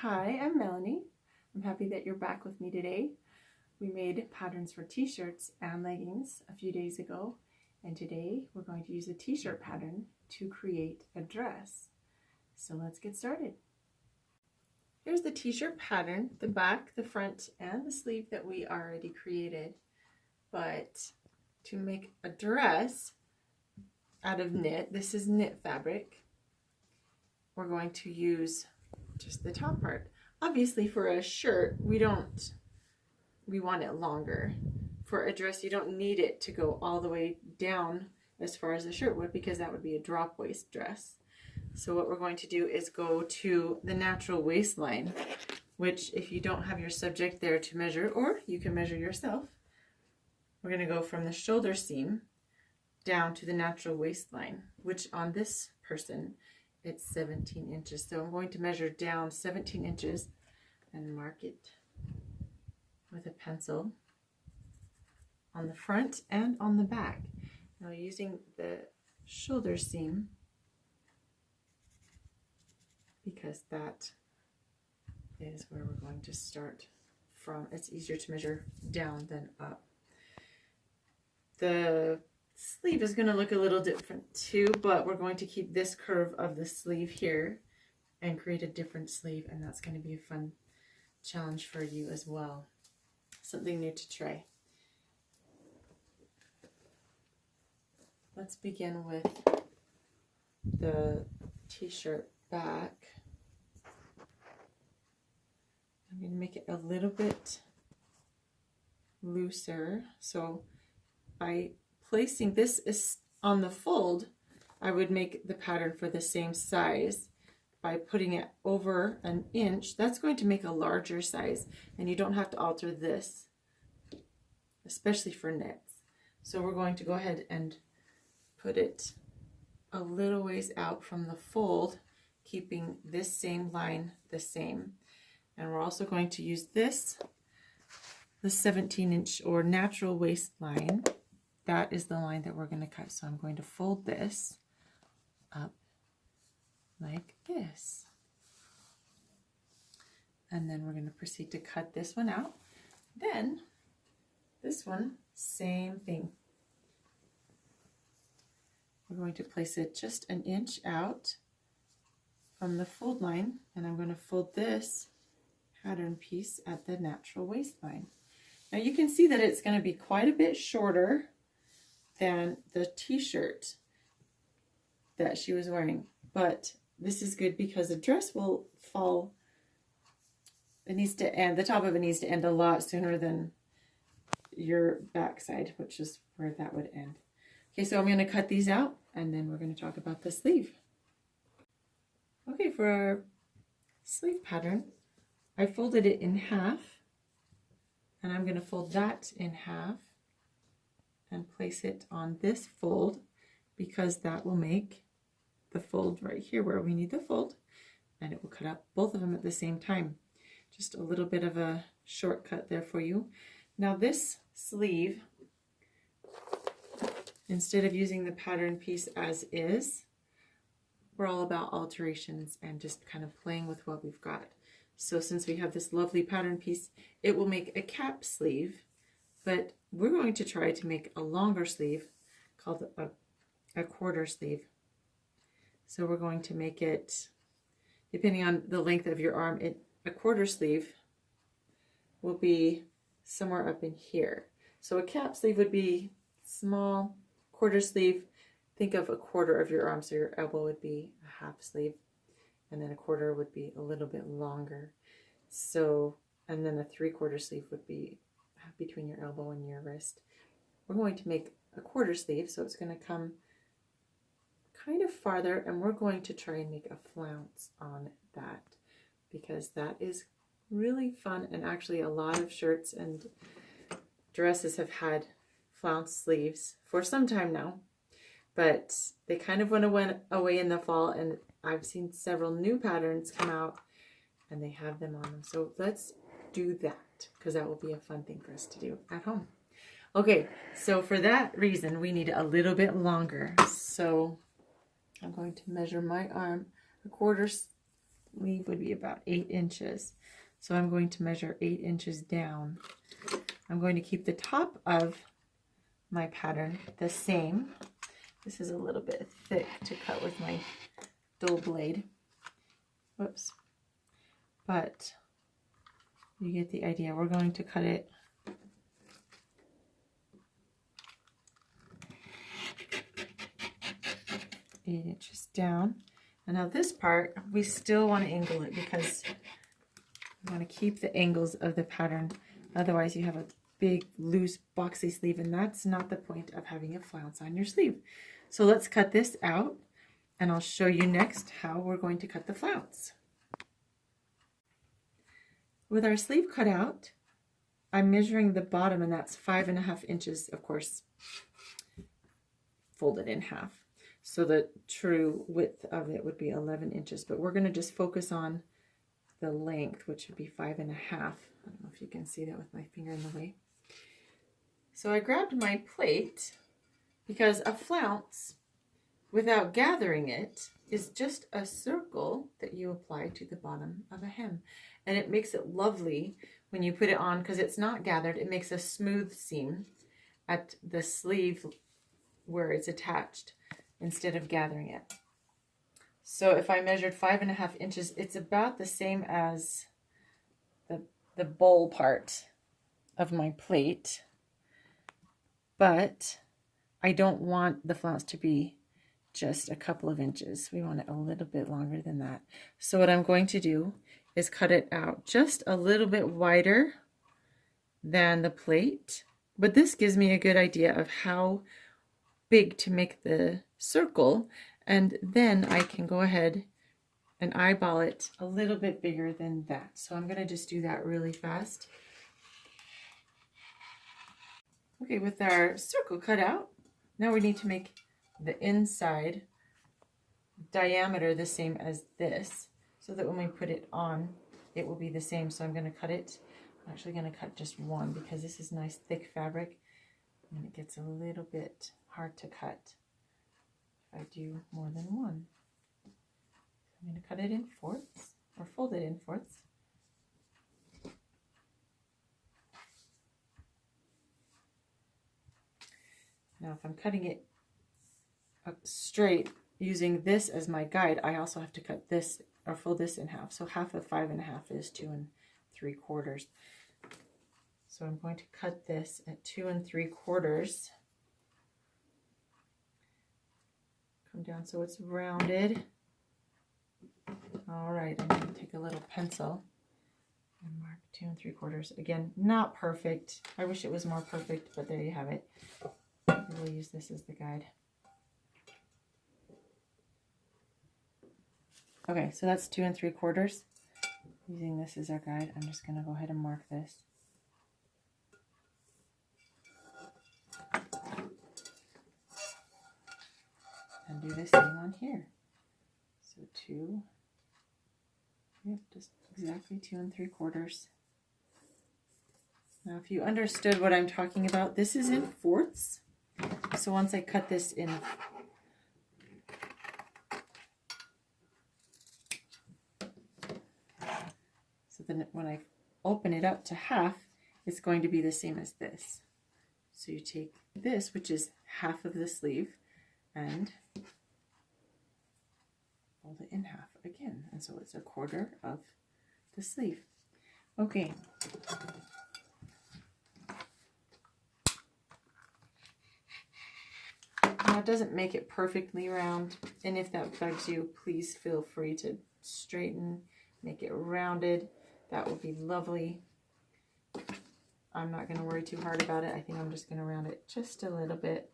Hi, I'm Melanie. I'm happy that you're back with me today. We made patterns for t-shirts and leggings a few days ago, and today we're going to use a t-shirt pattern to create a dress. So let's get started. Here's the t-shirt pattern, the back, the front, and the sleeve that we already created. But to make a dress out of knit, this is knit fabric, we're going to use just the top part. Obviously for a shirt, we want it longer. For a dress, you don't need it to go all the way down as far as the shirt would, because that would be a drop waist dress. So what we're going to do is go to the natural waistline, which if you don't have your subject there to measure, or you can measure yourself, we're going to go from the shoulder seam down to the natural waistline, which on this person, it's 17 inches. So I'm going to measure down 17 inches and mark it with a pencil on the front and on the back. Now using the shoulder seam, because that is where we're going to start from. It's easier to measure down than up. The sleeve is going to look a little different too, but we're going to keep this curve of the sleeve here and create a different sleeve, and that's going to be a fun challenge for you as well. Something new to try. Let's begin with the t-shirt back. I'm going to make it a little bit looser. So by placing this is on the fold, I would make the pattern for the same size. By putting it over an inch, that's going to make a larger size, and you don't have to alter this, especially for knits. So we're going to go ahead and put it a little ways out from the fold, keeping this same line the same. And we're also going to use this, the 17-inch or natural waistline. That is the line that we're going to cut. So I'm going to fold this up like this. And then we're going to proceed to cut this one out. Then this one, same thing. We're going to place it just an inch out from the fold line, and I'm going to fold this pattern piece at the natural waistline. Now you can see that it's going to be quite a bit shorter than the t-shirt that she was wearing, but this is good because the dress will fall. It needs to end, the top of it needs to end a lot sooner than your backside, which is where that would end. Okay, so I'm going to cut these out, and then we're going to talk about the sleeve. Okay, for our sleeve pattern, I folded it in half, and I'm going to fold that in half and place it on this fold, because that will make the fold right here where we need the fold, and it will cut out both of them at the same time. Just a little bit of a shortcut there for you. Now this sleeve, instead of using the pattern piece as is, we're all about alterations and just kind of playing with what we've got. So since we have this lovely pattern piece, it will make a cap sleeve, but we're going to try to make a longer sleeve called a quarter sleeve. So we're going to make it, depending on the length of your arm, a quarter sleeve will be somewhere up in here. So a cap sleeve would be small, quarter sleeve, think of a quarter of your arm, so your elbow would be a half sleeve, and then a quarter would be a little bit longer. So, and then a 3/4 sleeve would be between your elbow and your wrist. We're going to make a quarter sleeve, so it's going to come kind of farther, and we're going to try and make a flounce on that, because that is really fun. And actually a lot of shirts and dresses have had flounce sleeves for some time now, but they kind of went away in the fall, and I've seen several new patterns come out and they have them on them. So let's do that, because that will be a fun thing for us to do at home. Okay, so for that reason, we need a little bit longer. So I'm going to measure my arm a quarter sleeve would be about 8 inches. So I'm going to measure 8 inches down. I'm going to keep the top of my pattern the same. This is a little bit thick to cut with my dull blade. Whoops. But you get the idea. We're going to cut it eight inches down. And now this part, we still want to angle it because we want to keep the angles of the pattern. Otherwise you have a big loose boxy sleeve, and that's not the point of having a flounce on your sleeve. So let's cut this out, and I'll show you next how we're going to cut the flounce. With our sleeve cut out, I'm measuring the bottom, and that's 5.5 inches, of course, folded in half. So the true width of it would be 11 inches, but we're going to just focus on the length, which would be 5.5. I don't know if you can see that with my finger in the way. So I grabbed my plate because a flounce, without gathering it, is just a circle that you apply to the bottom of a hem. And it makes it lovely when you put it on because it's not gathered. It makes a smooth seam at the sleeve where it's attached instead of gathering it. So if I measured 5.5 inches, it's about the same as the bowl part of my plate, but I don't want the flounce to be just a couple of inches. We want it a little bit longer than that. So what I'm going to do is cut it out just a little bit wider than the plate, but this gives me a good idea of how big to make the circle, and then I can go ahead and eyeball it a little bit bigger than that. So I'm going to just do that really fast. Okay, with our circle cut out, now we need to make the inside diameter the same as this, so that when we put it on, it will be the same. So I'm going to cut it. I'm actually going to cut just one because this is nice thick fabric, and it gets a little bit hard to cut if I do more than one. I'm going to cut it in fourths, or fold it in fourths. Now if I'm cutting it up straight using this as my guide, I also have to cut this or fold this in half. So half of 5.5 is 2 3/4. So I'm going to cut this at 2 3/4. Come down so it's rounded. All right, I'm going to take a little pencil and mark 2 3/4. Again, not perfect. I wish it was more perfect, but there you have it. We'll use this as the guide. Okay, so that's 2 3/4. Using this as our guide, I'm just going to go ahead and mark this. And do the same on here. So 2, yep, just exactly 2 3/4. Now if you understood what I'm talking about, this is in fourths. So once I cut this in so then when I open it up to half, it's going to be the same as this. So you take this, which is half of the sleeve, and fold it in half again. And so it's 1/4 of the sleeve. Okay. Now it doesn't make it perfectly round, and if that bugs you, please feel free to straighten, make it rounded. That would be lovely. I'm not going to worry too hard about it. I think I'm just going to round it just a little bit.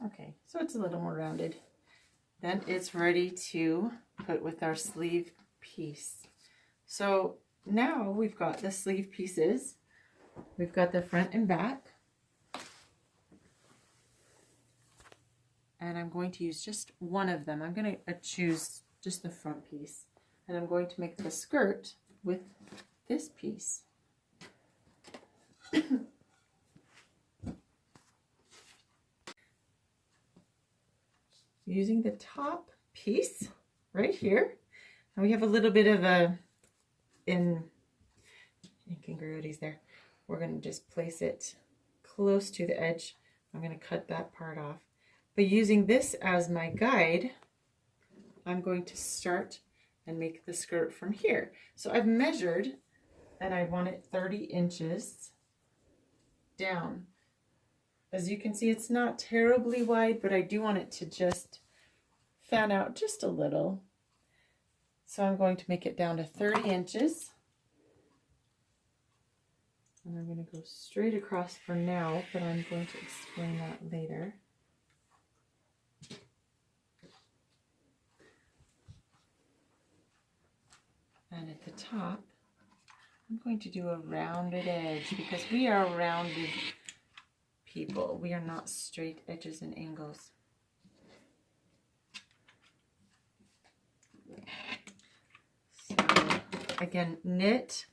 Okay, so it's a little more rounded. Then it's ready to put with our sleeve piece. So now we've got the sleeve pieces. We've got the front and back. And I'm going to use just one of them. I'm going to choose just the front piece. And I'm going to make the skirt with this piece. Using the top piece right here. And we have a little bit of a incongruities there. We're going to just place it close to the edge. I'm going to cut that part off. But using this as my guide, I'm going to start and make the skirt from here. So I've measured and I want it 30 inches down. As you can see, it's not terribly wide, but I do want it to just fan out just a little. So I'm going to make it down to 30 inches. And I'm going to go straight across for now, but I'm going to explain that later. And at the top, I'm going to do a rounded edge because we are rounded people. We are not straight edges and angles. So again, knit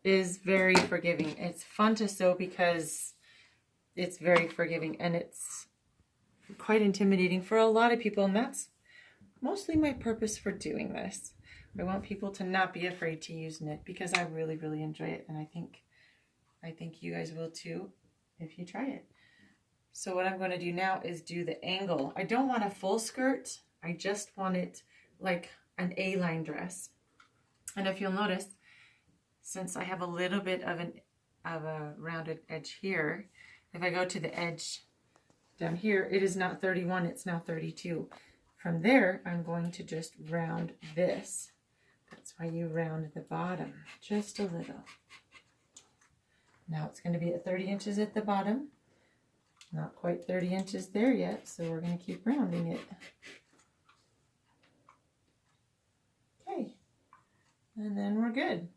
is very forgiving. It's fun to sew because it's very forgiving and it's quite intimidating for a lot of people, and that's mostly my purpose for doing this. I want people to not be afraid to use knit because I really, really enjoy it, and I think you guys will too if you try it. So what I'm going to do now is do the angle. I don't want a full skirt. I just want it like an A-line dress. And if you'll notice, since I have a little bit of a rounded edge here, if I go to the edge down here, it is not 31, it's now 32. From there, I'm going to just round this. That's why you round the bottom just a little. Now it's going to be at 30 inches at the bottom. Not quite 30 inches there yet, so we're going to keep rounding it. Okay, and then we're good.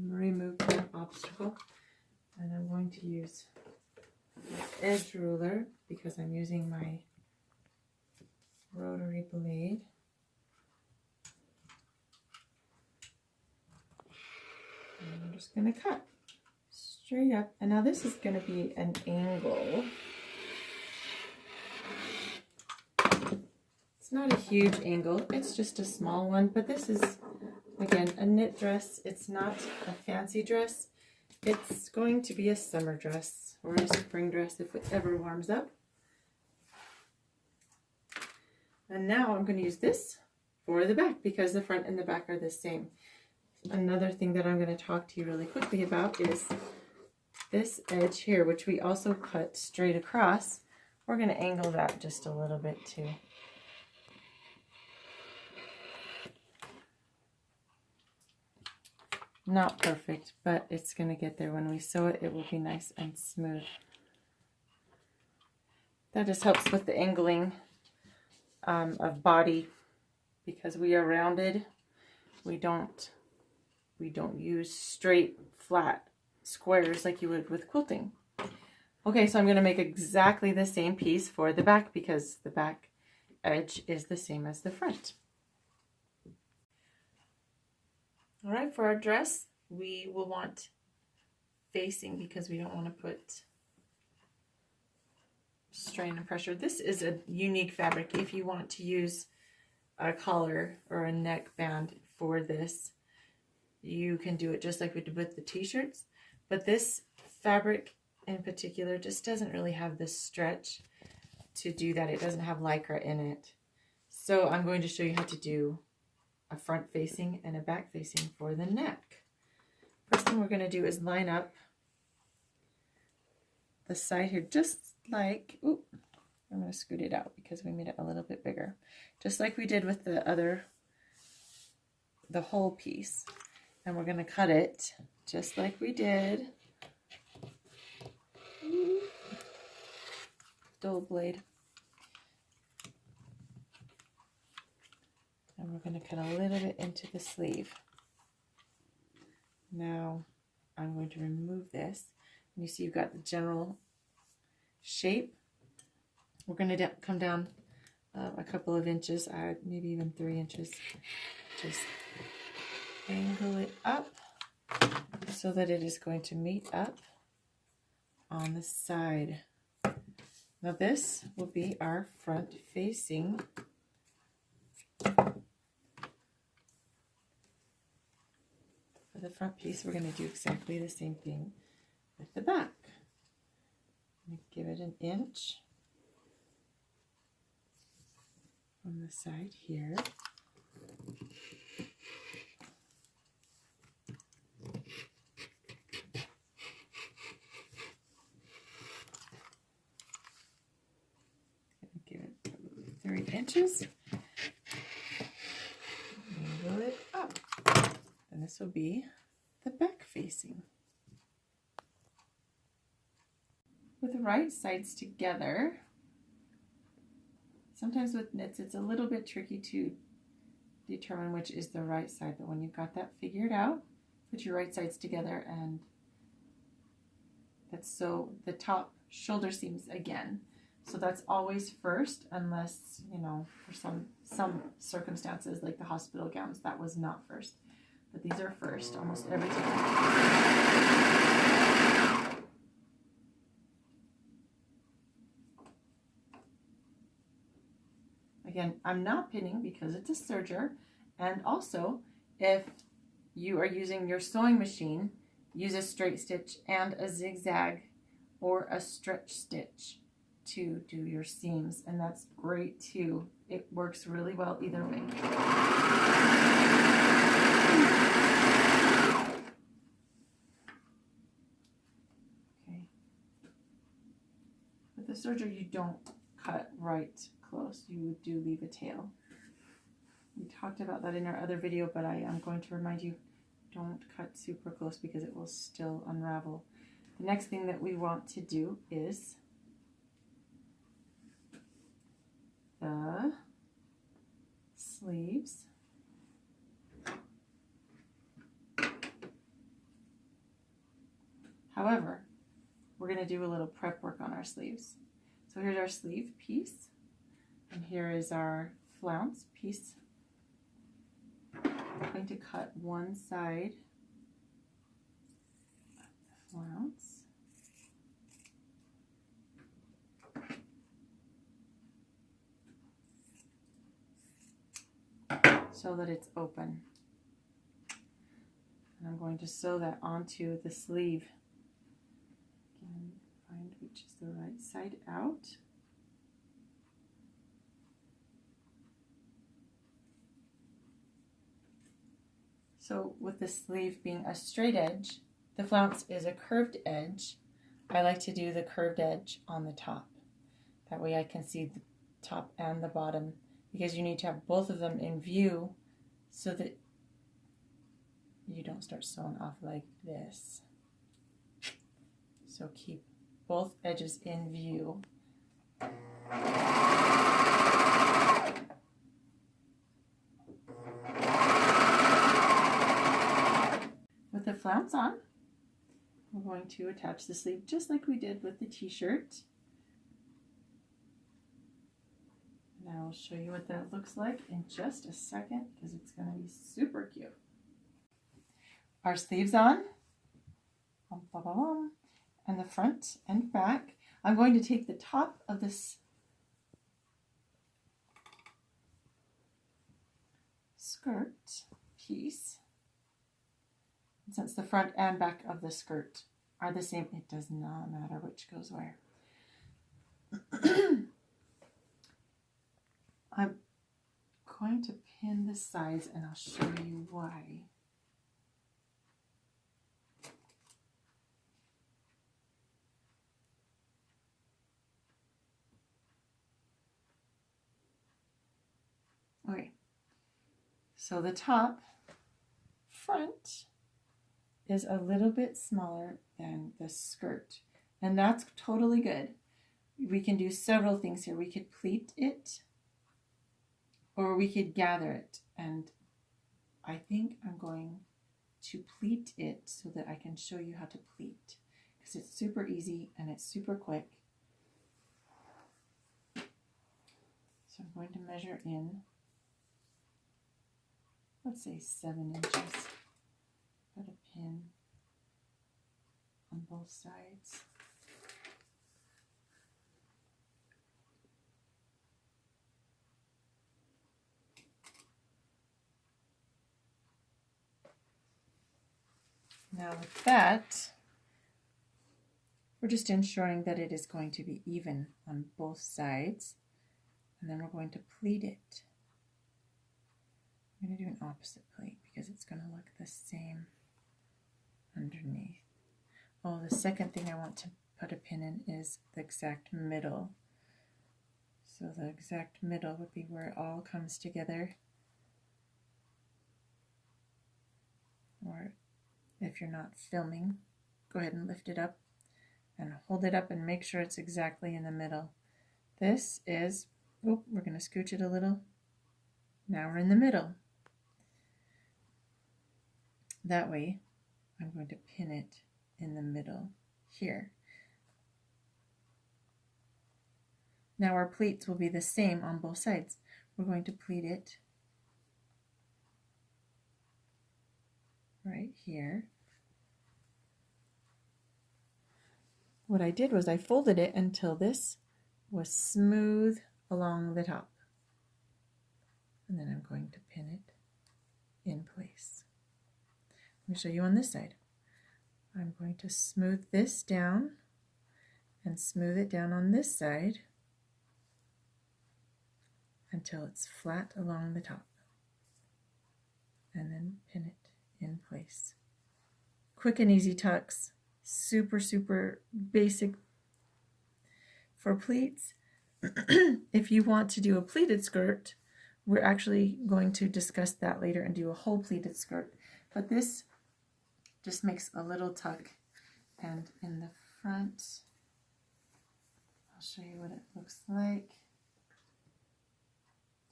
Remove that obstacle, and I'm going to use my edge ruler because I'm using my rotary blade. And I'm just going to cut straight up, and now this is going to be an angle. It's not a huge angle, it's just a small one, but this is, again, a knit dress. It's not a fancy dress. It's going to be a summer dress or a spring dress if it ever warms up. And now I'm going to use this for the back because the front and the back are the same. Another thing that I'm going to talk to you really quickly about is this edge here, which we also cut straight across. We're going to angle that just a little bit too. Not perfect, but it's going to get there. When we sew it, it will be nice and smooth. That just helps with the angling of body because we are rounded. We don't use straight, flat squares like you would with quilting. Okay, so I'm going to make exactly the same piece for the back because the back edge is the same as the front. All right, for our dress, we will want facing because we don't want to put strain and pressure. This is a unique fabric. If you want to use a collar or a neck band for this, you can do it just like we did with the t-shirts. But this fabric in particular just doesn't really have the stretch to do that. It doesn't have Lycra in it. So I'm going to show you how to do a front facing and a back facing for the neck. First thing we're going to do is line up the side here just like, oop, I'm going to scoot it out because we made it a little bit bigger. Just like we did with the whole piece. And we're going to cut it just like we did. Dull blade. we're going to cut a little bit into the sleeve. Now I'm going to remove this. And you see you've got the general shape. We're going to come down a couple of inches, maybe even 3 inches. Just angle it up so that it is going to meet up on the side. Now this will be our front facing. For the front piece, we're going to do exactly the same thing with the back. I'm going to give it an inch on the side here. Give it probably 3 inches. Angle it up. And this will be the back facing. With the right sides together, sometimes with knits it's a little bit tricky to determine which is the right side, but when you've got that figured out, put your right sides together, and that's so the top shoulder seams again. So that's always first, unless, you know, for some circumstances like the hospital gowns, that was not first. But these are first almost every time. Again, I'm not pinning because it's a serger, and also if you are using your sewing machine, use a straight stitch and a zigzag or a stretch stitch to do your seams, and that's great too. It works really well either way. Okay. With the serger, you don't cut right close. You do leave a tail. We talked about that in our other video, but I am going to remind you, don't cut super close because it will still unravel. The next thing that we want to do is the sleeves. However, we're going to do a little prep work on our sleeves. So here's our sleeve piece, and here is our flounce piece. I'm going to cut one side of the flounce. So that it's open. And I'm going to sew that onto the sleeve. Again, find which is the right side out. So with the sleeve being a straight edge, the flounce is a curved edge. I like to do the curved edge on the top. That way I can see the top and the bottom, because you need to have both of them in view so that you don't start sewing off like this. So keep both edges in view. With the flounce on, we're going to attach the sleeve just like we did with the t-shirt. And I will show you what that looks like in just a second because it's going to be super cute. Our sleeves on, and the front and back. I'm going to take the top of this skirt piece. And since the front and back of the skirt are the same, it does not matter which goes where. I'm going to pin the sides and I'll show you why. Okay, so the top front is a little bit smaller than the skirt, and that's totally good. We can do several things here. We could pleat it or we could gather it, and I think I'm going to pleat it so that I can show you how to pleat, because it's super easy and it's super quick. So I'm going to measure in, let's say 7 inches. Put a pin on both sides. Now with that, we're just ensuring that it is going to be even on both sides, and then we're going to pleat it. I'm going to do an opposite pleat because it's going to look the same underneath. Oh, the second thing I want to put a pin in is the exact middle. So the exact middle would be where it all comes together. Or if you're not filming, go ahead and lift it up and hold it up and make sure it's exactly in the middle. This is, oh, we're going to scooch it a little. Now we're in the middle. That way, I'm going to pin it in the middle here. Now our pleats will be the same on both sides. We're going to pleat it right here. What I did was I folded it until this was smooth along the top. And then I'm going to pin it in place. Let me show you on this side. I'm going to smooth this down and smooth it down on this side until it's flat along the top. And then pin it in place. Quick and easy tucks. Super, super basic for pleats. If you want to do a pleated skirt, we're actually going to discuss that later and do a whole pleated skirt. But this just makes a little tuck, and in the front, I'll show you what it looks like.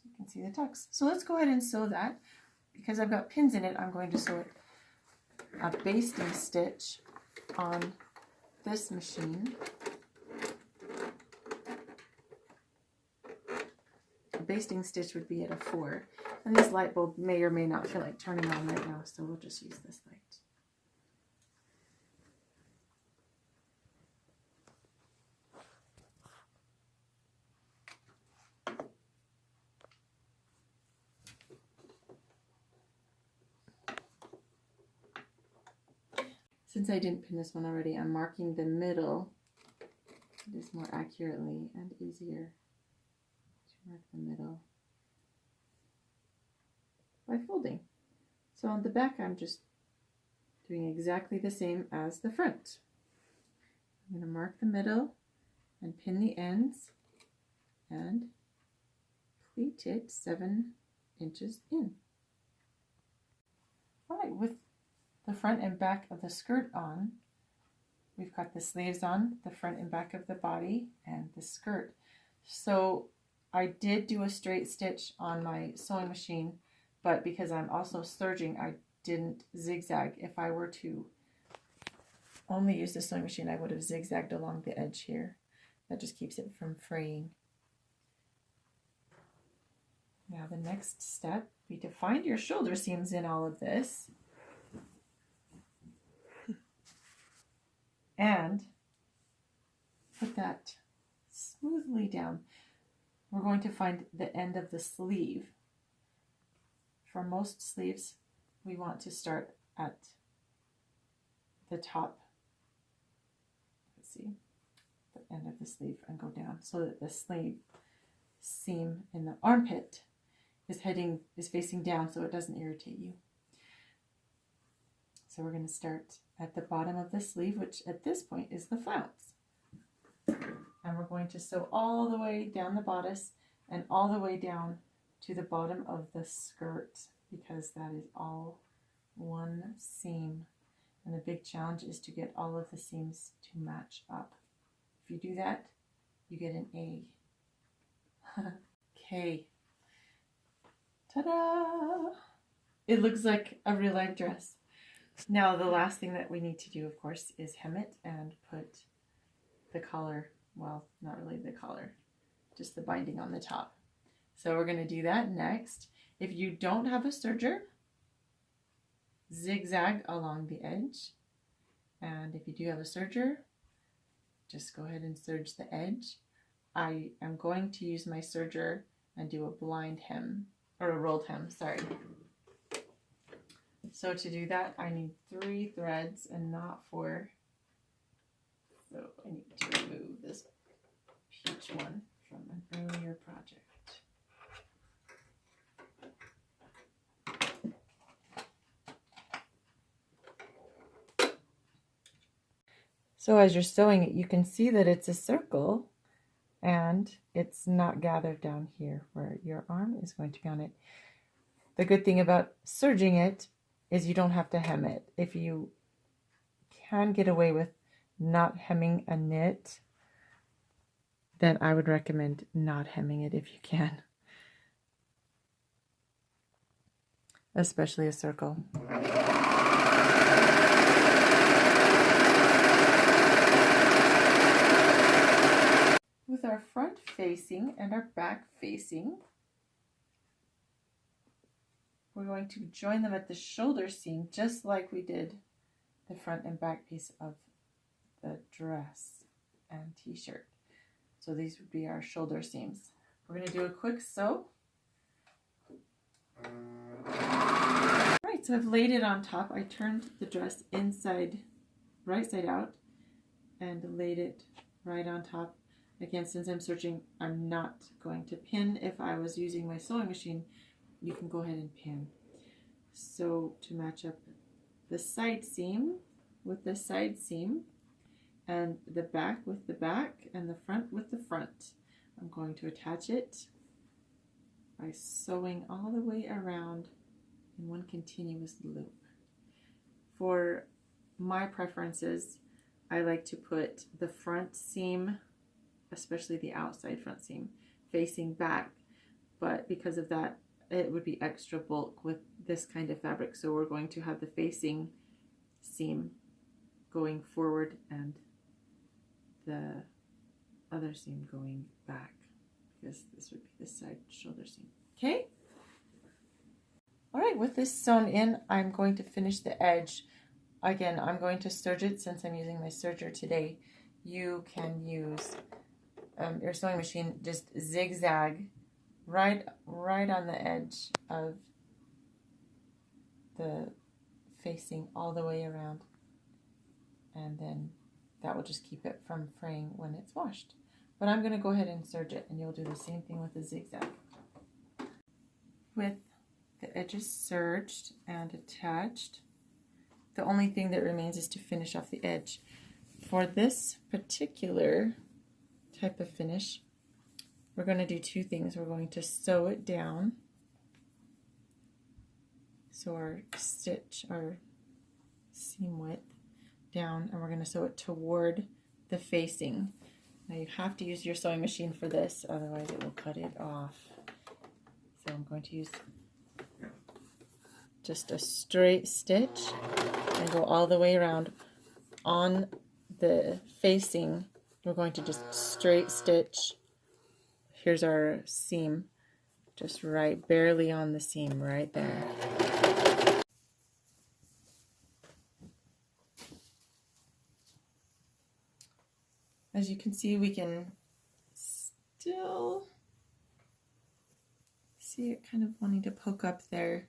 You can see the tucks. So let's go ahead and sew that. Because I've got pins in it, I'm going to sew it a basting stitch on this machine. A basting stitch would be at a 4. And this light bulb may or may not feel like turning on right now, so we'll just use this light. Since I didn't pin this one already, I'm marking the middle just more accurately and easier to mark the middle by folding. So on the back, I'm just doing exactly the same as the front. I'm going to mark the middle and pin the ends and pleat it 7 inches in. All right, with the front and back of the skirt on, we've got the sleeves on, the front and back of the body, and the skirt. So I did do a straight stitch on my sewing machine, but because I'm also serging, I didn't zigzag. If I were to only use the sewing machine, I would have zigzagged along the edge here. That just keeps it from fraying. Now the next step would be to find your shoulder seams in all of this. And put that smoothly down. We're going to find the end of the sleeve. For most sleeves, we want to start at the top. Let's see, the end of the sleeve and go down so that the sleeve seam in the armpit is facing down so it doesn't irritate you. So we're going to start at the bottom of the sleeve, which at this point is the flounce. And we're going to sew all the way down the bodice and all the way down to the bottom of the skirt, because that is all one seam. And the big challenge is to get all of the seams to match up. If you do that, you get an A. Okay. Ta-da! It looks like a real life dress. Now the last thing that we need to do, of course, is hem it and put the collar, well, not really the collar, just the binding on the top. So we're going to do that next. If you don't have a serger, zigzag along the edge. And if you do have a serger, just go ahead and serge the edge. I am going to use my serger and do a blind hem, or a rolled hem, sorry. So to do that, I need 3 threads and not 4. So I need to remove this peach one from an earlier project. So as you're sewing it, you can see that it's a circle and it's not gathered down here where your arm is going to be on it. The good thing about serging it is you don't have to hem it. If you can get away with not hemming a knit, then I would recommend not hemming it if you can. Especially a circle. With our front facing and our back facing, we're going to join them at the shoulder seam just like we did the front and back piece of the dress and t-shirt. So these would be our shoulder seams. We're going to do a quick sew. Right, so I've laid it on top. I turned the dress inside, right side out, and laid it right on top. Again, since I'm serging, I'm not going to pin. If I was using my sewing machine, you can go ahead and pin. So to match up the side seam with the side seam, and the back with the back, and the front with the front, I'm going to attach it by sewing all the way around in one continuous loop. For my preferences, I like to put the front seam, especially the outside front seam, facing back, but because of that, it would be extra bulk with this kind of fabric. So we're going to have the facing seam going forward and the other seam going back, because this would be the side shoulder seam. Okay? All right, with this sewn in, I'm going to finish the edge. Again, I'm going to serge it since I'm using my serger today. You can use your sewing machine, just zigzag right on the edge of the facing all the way around, and then that will just keep it from fraying when it's washed. But I'm going to go ahead and serge it, and you'll do the same thing with the zigzag. With the edges serged and attached, the only thing that remains is to finish off the edge. For this particular type of finish, we're going to do 2 things. We're going to sew it down, so our stitch, our seam width down, and we're going to sew it toward the facing. Now you have to use your sewing machine for this, otherwise it will cut it off. So I'm going to use just a straight stitch and go all the way around. On the facing, we're going to just straight stitch. Here's our seam, just right barely on the seam right there. As you can see, we can still see it kind of wanting to poke up there.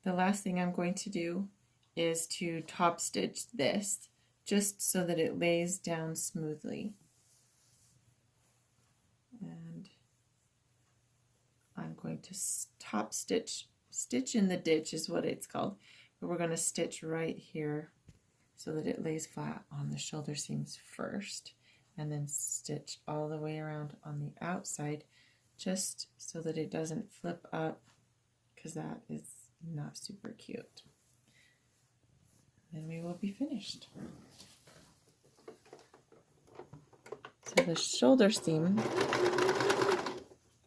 The last thing I'm going to do is to top stitch this, just so that it lays down smoothly. And I'm going to top stitch in the ditch is what it's called, but we're going to stitch right here so that it lays flat on the shoulder seams first, and then stitch all the way around on the outside, just so that it doesn't flip up, because that is not super cute. Then we will be finished. So the shoulder seam,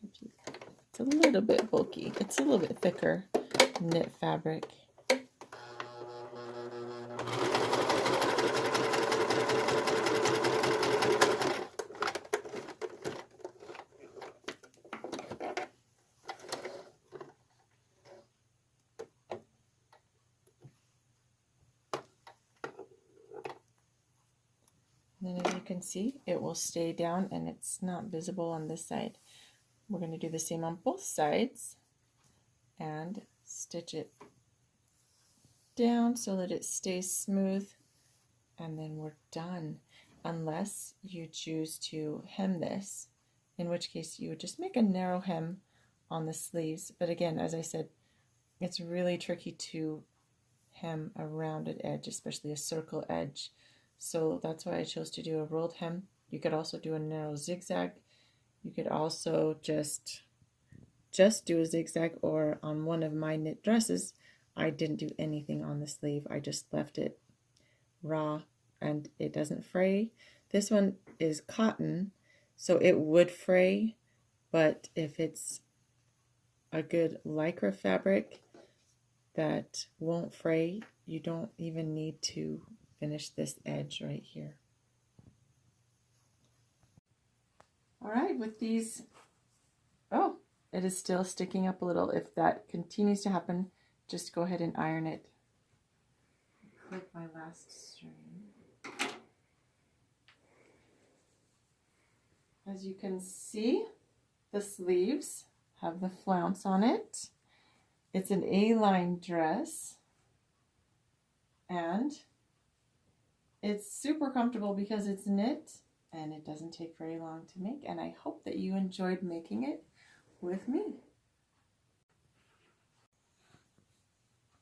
it's a little bit bulky. It's a little bit thicker knit fabric. And then as you can see, it will stay down and it's not visible on this side. We're going to do the same on both sides and stitch it down so that it stays smooth, and then we're done. Unless you choose to hem this, in which case you would just make a narrow hem on the sleeves. But again, as I said, it's really tricky to hem a rounded edge, especially a circle edge. So that's why I chose to do a rolled hem. You could also do a narrow zigzag. You could also just do a zigzag, or on one of my knit dresses, I didn't do anything on the sleeve. I just left it raw and it doesn't fray. This one is cotton, so it would fray, but if it's a good lycra fabric that won't fray, you don't even need to finish this edge right here. All right, with these, oh, it is still sticking up a little. If that continues to happen, just go ahead and iron it. Clip my last string. As you can see, the sleeves have the flounce on it. It's an A-line dress, and it's super comfortable because it's knit and it doesn't take very long to make, and I hope that you enjoyed making it with me.